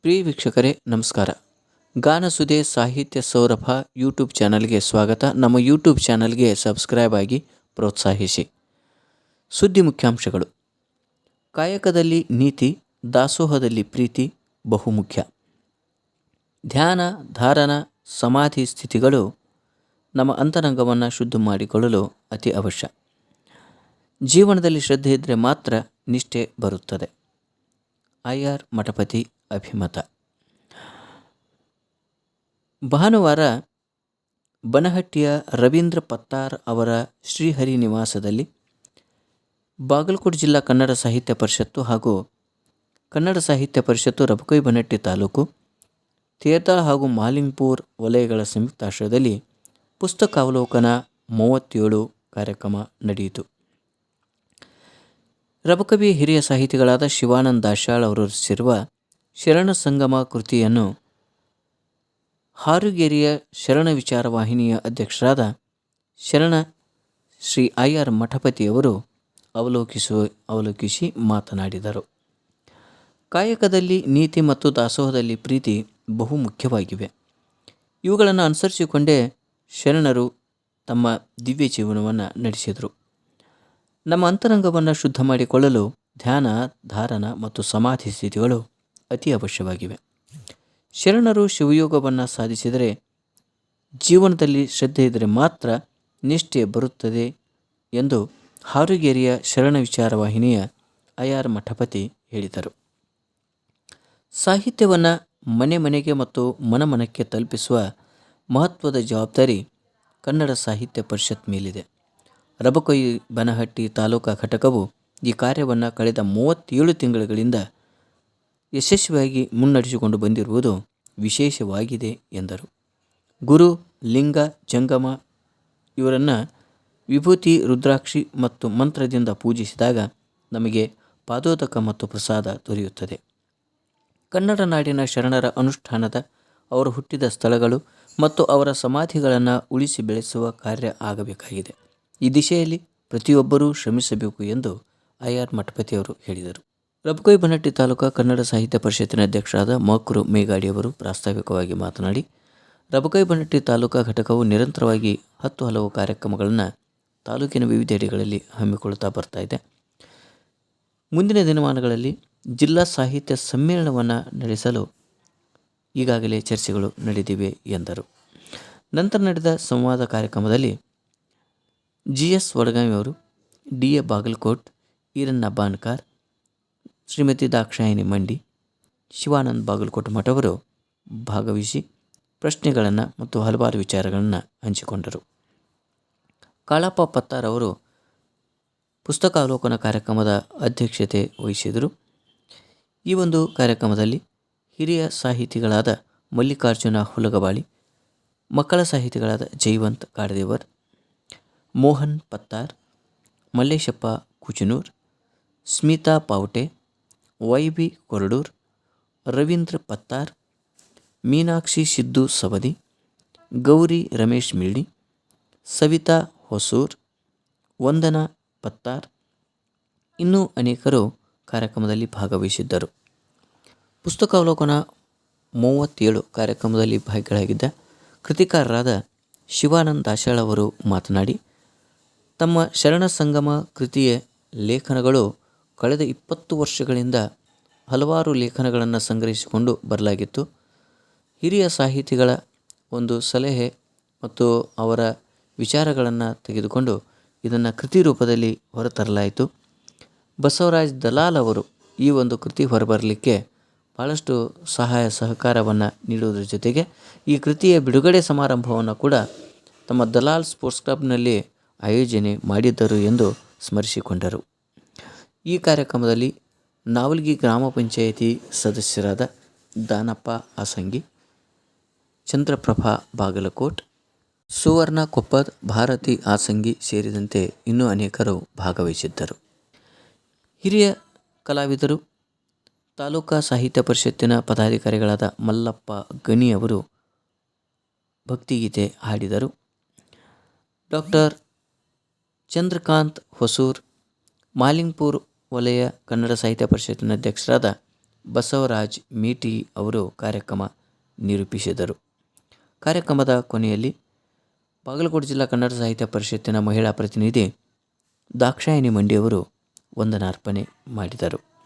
ಪ್ರಿಯ ವೀಕ್ಷಕರೇ ನಮಸ್ಕಾರ. ಗಾನಸುದೆ ಸಾಹಿತ್ಯ ಸೌರಭ ಯೂಟ್ಯೂಬ್ ಚಾನಲ್ಗೆ ಸ್ವಾಗತ. ನಮ್ಮ ಯೂಟ್ಯೂಬ್ ಚಾನಲ್ಗೆ ಸಬ್ಸ್ಕ್ರೈಬ್ ಆಗಿ ಪ್ರೋತ್ಸಾಹಿಸಿ. ಸುದ್ದಿ ಮುಖ್ಯಾಂಶಗಳು. ಕಾಯಕದಲ್ಲಿ ನೀತಿ, ದಾಸೋಹದಲ್ಲಿ ಪ್ರೀತಿ ಬಹುಮುಖ್ಯ. ಧ್ಯಾನ, ಧಾರಣ, ಸಮಾಧಿ ಸ್ಥಿತಿಗಳು ನಮ್ಮ ಅಂತರಂಗವನ್ನು ಶುದ್ಧ ಮಾಡಿಕೊಳ್ಳಲು ಅತಿ ಅವಶ್ಯ. ಜೀವನದಲ್ಲಿ ಶ್ರದ್ಧೆ ಇದ್ದರೆ ಮಾತ್ರ ನಿಷ್ಠೆ ಬರುತ್ತದೆ. ಐ.ಆರ್. ಮಠಪತಿ ಅಭಿಮತ. ಭಾನುವಾರ ಬನಹಟ್ಟಿಯ ರವೀಂದ್ರ ಪತ್ತಾರ್ ಅವರ ಶ್ರೀಹರಿ ನಿವಾಸದಲ್ಲಿ ಬಾಗಲಕೋಟೆ ಜಿಲ್ಲಾ ಕನ್ನಡ ಸಾಹಿತ್ಯ ಪರಿಷತ್ತು ಹಾಗೂ ಕನ್ನಡ ಸಾಹಿತ್ಯ ಪರಿಷತ್ತು ರಬಕವಿ ಬನಹಟ್ಟಿ ತಾಲೂಕು, ತೇರ್ದಾಳ ಹಾಗೂ ಮಾಲಿಂಗ್ಪುರ್ ವಲಯಗಳ ಸಂಯುಕ್ತಾಶ್ರಯದಲ್ಲಿ ಪುಸ್ತಕಾವಲೋಕನ 37 ಕಾರ್ಯಕ್ರಮ ನಡೆಯಿತು. ರಬಕವಿ ಹಿರಿಯ ಸಾಹಿತಿಗಳಾದ ಶಿವಾನಂದ ದಾಶಾಳ್ ಅವರು ರಚಿಸಿರುವ ಶರಣ ಸಂಗಮ ಕೃತಿಯನ್ನು ಹಾರುಗೇರಿಯ ಶರಣ ವಿಚಾರ ವಾಹಿನಿಯ ಅಧ್ಯಕ್ಷರಾದ ಶರಣ ಶ್ರೀ ಐ.ಆರ್. ಮಠಪತಿಯವರು ಅವಲೋಕಿಸಿ ಮಾತನಾಡಿದರು. ಕಾಯಕದಲ್ಲಿ ನೀತಿ ಮತ್ತು ದಾಸೋಹದಲ್ಲಿ ಪ್ರೀತಿ ಬಹು ಮುಖ್ಯವಾಗಿವೆ. ಇವುಗಳನ್ನು ಅನುಸರಿಸಿಕೊಂಡೇ ಶರಣರು ತಮ್ಮ ದಿವ್ಯ ಜೀವನವನ್ನು ನಡೆಸಿದರು. ನಮ್ಮ ಅಂತರಂಗವನ್ನು ಶುದ್ಧ ಮಾಡಿಕೊಳ್ಳಲು ಧ್ಯಾನ, ಧಾರಣ ಮತ್ತು ಸಮಾಧಿ ಸ್ಥಿತಿಗಳು ಅತಿ ಅವಶ್ಯವಾಗಿವೆ. ಶರಣರು ಶಿವಯೋಗವನ್ನು ಸಾಧಿಸಿದರೆ, ಜೀವನದಲ್ಲಿ ಶ್ರದ್ಧೆ ಇದ್ದರೆ ಮಾತ್ರ ನಿಷ್ಠೆ ಬರುತ್ತದೆ ಎಂದು ಹಾರುಗೇರಿಯ ಶರಣ ವಿಚಾರ ವಾಹಿನಿಯ ಐ.ಆರ್. ಮಠಪತಿ ಹೇಳಿದರು. ಸಾಹಿತ್ಯವನ್ನು ಮನೆ ಮನೆಗೆ ಮತ್ತು ಮನಮನಕ್ಕೆ ತಲುಪಿಸುವ ಮಹತ್ವದ ಜವಾಬ್ದಾರಿ ಕನ್ನಡ ಸಾಹಿತ್ಯ ಪರಿಷತ್ ಮೇಲಿದೆ. ರಬಕವಿ ಬನಹಟ್ಟಿ ತಾಲೂಕಾ ಘಟಕವು ಈ ಕಾರ್ಯವನ್ನು ಕಳೆದ 37 ತಿಂಗಳುಗಳಿಂದ ಯಶಸ್ವಿಯಾಗಿ ಮುನ್ನಡೆಸಿಕೊಂಡು ಬಂದಿರುವುದು ವಿಶೇಷವಾಗಿದೆ ಎಂದರು. ಗುರು, ಲಿಂಗ, ಜಂಗಮ ಇವರನ್ನು ವಿಭೂತಿ, ರುದ್ರಾಕ್ಷಿ ಮತ್ತು ಮಂತ್ರದಿಂದ ಪೂಜಿಸಿದಾಗ ನಮಗೆ ಪಾದೋದಕ ಮತ್ತು ಪ್ರಸಾದ ದೊರೆಯುತ್ತದೆ. ಕನ್ನಡ ನಾಡಿನ ಶರಣರ ಅನುಷ್ಠಾನದ, ಅವರು ಹುಟ್ಟಿದ ಸ್ಥಳಗಳು ಮತ್ತು ಅವರ ಸಮಾಧಿಗಳನ್ನು ಉಳಿಸಿ ಬೆಳೆಸುವ ಕಾರ್ಯ ಆಗಬೇಕಾಗಿದೆ. ಈ ದಿಶೆಯಲ್ಲಿ ಪ್ರತಿಯೊಬ್ಬರೂ ಶ್ರಮಿಸಬೇಕು ಎಂದು ಐ.ಆರ್. ಮಠಪತಿಯವರು ಹೇಳಿದರು. ರಬಕವಿ ಬನಹಟ್ಟಿ ತಾಲೂಕಾ ಕನ್ನಡ ಸಾಹಿತ್ಯ ಪರಿಷತ್ತಿನ ಅಧ್ಯಕ್ಷರಾದ ಮಕ್ರು ಮೇಗಾಡಿಯವರು ಪ್ರಾಸ್ತಾವಿಕವಾಗಿ ಮಾತನಾಡಿ, ರಬಕವಿ ಬನಹಟ್ಟಿ ತಾಲೂಕಾ ಘಟಕವು ನಿರಂತರವಾಗಿ ಹಲವು ಕಾರ್ಯಕ್ರಮಗಳನ್ನು ತಾಲೂಕಿನ ವಿವಿಧೆಡೆಗಳಲ್ಲಿ ಹಮ್ಮಿಕೊಳ್ಳುತ್ತಾ ಬರ್ತಾ ಇದೆ. ಮುಂದಿನ ದಿನಮಾನಗಳಲ್ಲಿ ಜಿಲ್ಲಾ ಸಾಹಿತ್ಯ ಸಮ್ಮೇಳನವನ್ನು ನಡೆಸಲು ಈಗಾಗಲೇ ಚರ್ಚೆಗಳು ನಡೆದಿವೆ ಎಂದರು. ನಂತರ ನಡೆದ ಸಂವಾದ ಕಾರ್ಯಕ್ರಮದಲ್ಲಿ ಜಿ.ಎಸ್. ವಡಗಾಮಿಯವರು, ಡಿ.ಎ. ಬಾಗಲಕೋಟ್, ಈರಣ್ಣ ಬಾನ್ಕಾರ್, ಶ್ರೀಮತಿ ದಾಕ್ಷಾಯಿಣಿ ಮಂಡಿ, ಶಿವಾನಂದ ಬಾಗಲಕೋಟ್ ಮಠವರು ಭಾಗವಹಿಸಿ ಪ್ರಶ್ನೆಗಳನ್ನು ಮತ್ತು ಹಲವಾರು ವಿಚಾರಗಳನ್ನು ಹಂಚಿಕೊಂಡರು. ಕಾಳಪ್ಪ ಪತ್ತಾರ್ ಅವರು ಪುಸ್ತಕಾವಲೋಕನ ಕಾರ್ಯಕ್ರಮದ ಅಧ್ಯಕ್ಷತೆ ವಹಿಸಿದರು. ಈ ಒಂದು ಕಾರ್ಯಕ್ರಮದಲ್ಲಿ ಹಿರಿಯ ಸಾಹಿತಿಗಳಾದ ಮಲ್ಲಿಕಾರ್ಜುನ ಹುಲಗಬಾಳಿ, ಮಕ್ಕಳ ಸಾಹಿತಿಗಳಾದ ಜೈವಂತ್ ಕಾಡದೇವರ್, ಮೋಹನ್ ಪತ್ತಾರ್, ಮಲ್ಲೇಶಪ್ಪ ಕುಚನೂರ್, ಸ್ಮಿತಾ ಪಾವಟೆ, ವೈ.ಬಿ. ಕೊರಡೂರ್, ರವೀಂದ್ರ ಪತ್ತಾರ್, ಮೀನಾಕ್ಷಿ ಸಿದ್ದು ಸವದಿ, ಗೌರಿ ರಮೇಶ್ ಮಿಳ್ಳಿ, ಸವಿತಾ ಹೊಸೂರ್, ವಂದನಾ ಪತ್ತಾರ್ ಇನ್ನೂ ಅನೇಕರು ಕಾರ್ಯಕ್ರಮದಲ್ಲಿ ಭಾಗವಹಿಸಿದ್ದರು. ಪುಸ್ತಕಾವಲೋಕನ 37 ಕಾರ್ಯಕ್ರಮದಲ್ಲಿ ಭಾಗಿಗಳಾಗಿದ್ದ ಕೃತಿಕಾರರಾದ ಶಿವಾನಂದ ದಾಶಾಳ್ ಅವರು ಮಾತನಾಡಿ, ತಮ್ಮ ಶರಣ ಸಂಗಮ ಕೃತಿಯ ಲೇಖನಗಳು ಕಳೆದ 20 ವರ್ಷಗಳಿಂದ ಹಲವಾರು ಲೇಖನಗಳನ್ನು ಸಂಗ್ರಹಿಸಿಕೊಂಡು ಬರಲಾಗಿತ್ತು. ಹಿರಿಯ ಸಾಹಿತಿಗಳ ಒಂದು ಸಲಹೆ ಮತ್ತು ಅವರ ವಿಚಾರಗಳನ್ನು ತೆಗೆದುಕೊಂಡು ಇದನ್ನು ಕೃತಿ ರೂಪದಲ್ಲಿ ಹೊರತರಲಾಯಿತು. ಬಸವರಾಜ್ ದಲಾಲ್ ಅವರು ಈ ಒಂದು ಕೃತಿ ಹೊರಬರಲಿಕ್ಕೆ ಭಾಳಷ್ಟು ಸಹಾಯ ಸಹಕಾರವನ್ನು ನೀಡುವುದರ ಜೊತೆಗೆ ಈ ಕೃತಿಯ ಬಿಡುಗಡೆ ಸಮಾರಂಭವನ್ನು ಕೂಡ ತಮ್ಮ ದಲಾಲ್ ಸ್ಪೋರ್ಟ್ಸ್ ಕ್ಲಬ್ನಲ್ಲಿ ಆಯೋಜನೆ ಮಾಡಿದ್ದರು ಎಂದು ಸ್ಮರಿಸಿಕೊಂಡರು. ಈ ಕಾರ್ಯಕ್ರಮದಲ್ಲಿ ನಾವಲ್ಗಿ ಗ್ರಾಮ ಪಂಚಾಯಿತಿ ಸದಸ್ಯರಾದ ದಾನಪ್ಪ ಆಸಂಗಿ, ಚಂದ್ರಪ್ರಭಾ ಬಾಗಲಕೋಟ್, ಸುವರ್ಣ ಕೊಪ್ಪದ್, ಭಾರತಿ ಆಸಂಗಿ ಸೇರಿದಂತೆ ಇನ್ನೂ ಅನೇಕರು ಭಾಗವಹಿಸಿದ್ದರು. ಹಿರಿಯ ಕಲಾವಿದರು, ತಾಲೂಕಾ ಸಾಹಿತ್ಯ ಪರಿಷತ್ತಿನ ಪದಾಧಿಕಾರಿಗಳಾದ ಮಲ್ಲಪ್ಪ ಗಣಿ ಅವರು ಭಕ್ತಿಗೀತೆ ಹಾಡಿದರು. ಡಾಕ್ಟರ್ ಚಂದ್ರಕಾಂತ್ ಹೊಸೂರ್, ಮಾಲಿಂಗ್ಪುರ್ ವಲಯ ಕನ್ನಡ ಸಾಹಿತ್ಯ ಪರಿಷತ್ತಿನ ಅಧ್ಯಕ್ಷರಾದ ಬಸವರಾಜ್ ಮೀಟಿ ಅವರು ಕಾರ್ಯಕ್ರಮ ನಿರೂಪಿಸಿದರು. ಕಾರ್ಯಕ್ರಮದ ಕೊನೆಯಲ್ಲಿ ಬಾಗಲಕೋಟೆ ಜಿಲ್ಲಾ ಕನ್ನಡ ಸಾಹಿತ್ಯ ಪರಿಷತ್ತಿನ ಮಹಿಳಾ ಪ್ರತಿನಿಧಿ ದಾಕ್ಷಾಯಿಣಿ ಮಂಡಿಯವರು ವಂದನಾರ್ಪಣೆ ಮಾಡಿದರು.